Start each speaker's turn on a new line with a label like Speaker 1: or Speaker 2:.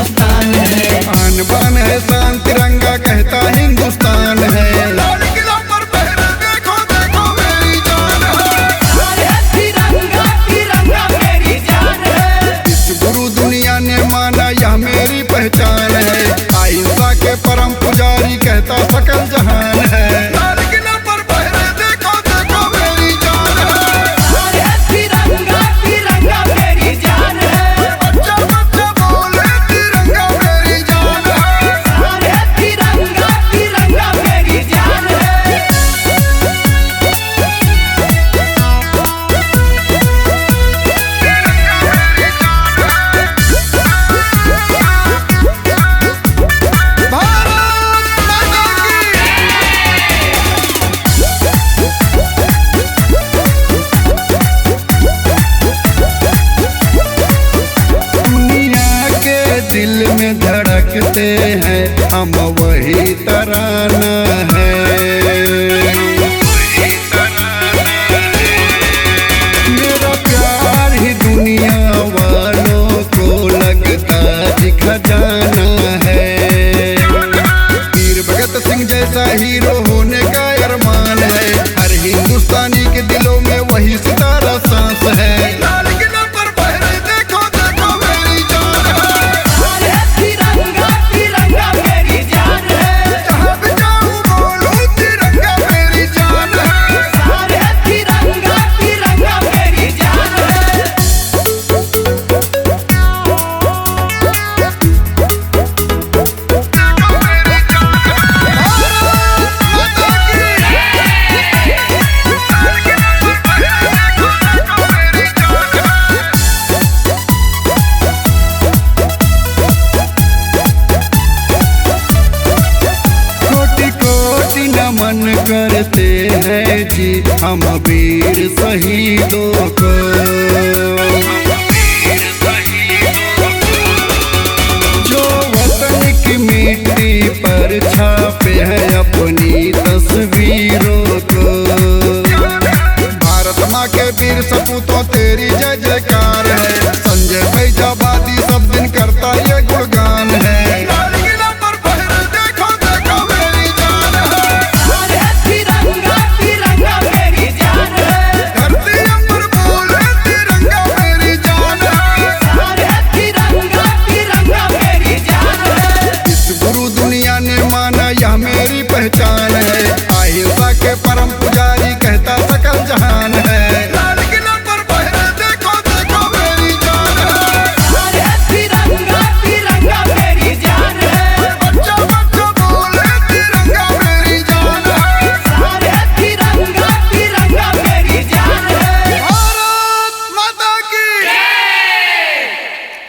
Speaker 1: हिंदुस्तान है।
Speaker 2: आन बान है शान तिरंगा कहता हिंदुस्तान है। लाल किला पर पहरे देखो देखो मेरी जान है।
Speaker 1: तिरंगा तिरंगा मेरी जान है।
Speaker 2: इस गुरु दुनिया ने माना यह मेरी पहचान है। अहिंसा के परम पुजारी कहता सकल जहान है। लाल किला पर पहरे देखो देखो मेरी जान है।
Speaker 1: तिरंगा तिरंगा मेरी जान है।
Speaker 2: बच्चा बच्चा बोले तिरंगा मेरी जान है।
Speaker 1: तिरंगा तिरंगा मेरी जान है।
Speaker 2: भारत माता की। दुनिया के दिल में धड़कते हैं हम वही तराना है। मेरा प्यार ही दुनिया वालों को लगता खजाना है। वीर भगत सिंह जैसा हीरो होने का अरमान है। हर हिंदुस्तानी के दिलों में वही सितारा सांस है। लाल किला पर पहरे देखो देखो मेरी जान है।
Speaker 1: तिरंगा तिरंगा मेरी जान है।
Speaker 2: जहाँ भी जाऊँ बोलूं तिरंगा मेरी जान है।
Speaker 1: तिरंगा तिरंगा मेरी जान है।
Speaker 2: कोटि कोटि नमन करते हैं जी हम वीर शहीदों को। जो वतन की मिट्टी पर छापे हैं अपनी तस्वीरों को। भारत माँ के वीर सपूतों तेरी जय जयकार है। संजय फैजाबादी सब दिन करता ये गुणगान है। लाल किला पर पहरे देखो देखो मेरी जान है।
Speaker 1: तिरंगा तिरंगा मेरी जान है।
Speaker 2: धरती अंबर बोले तिरंगा मेरी जान है।
Speaker 1: तिरंगा तिरंगा मेरी जान है।
Speaker 2: इस गुरु दुनिया ने माना यह मेरी पहचान है। अहिंसा के परम पुजारी कहता सकल जहान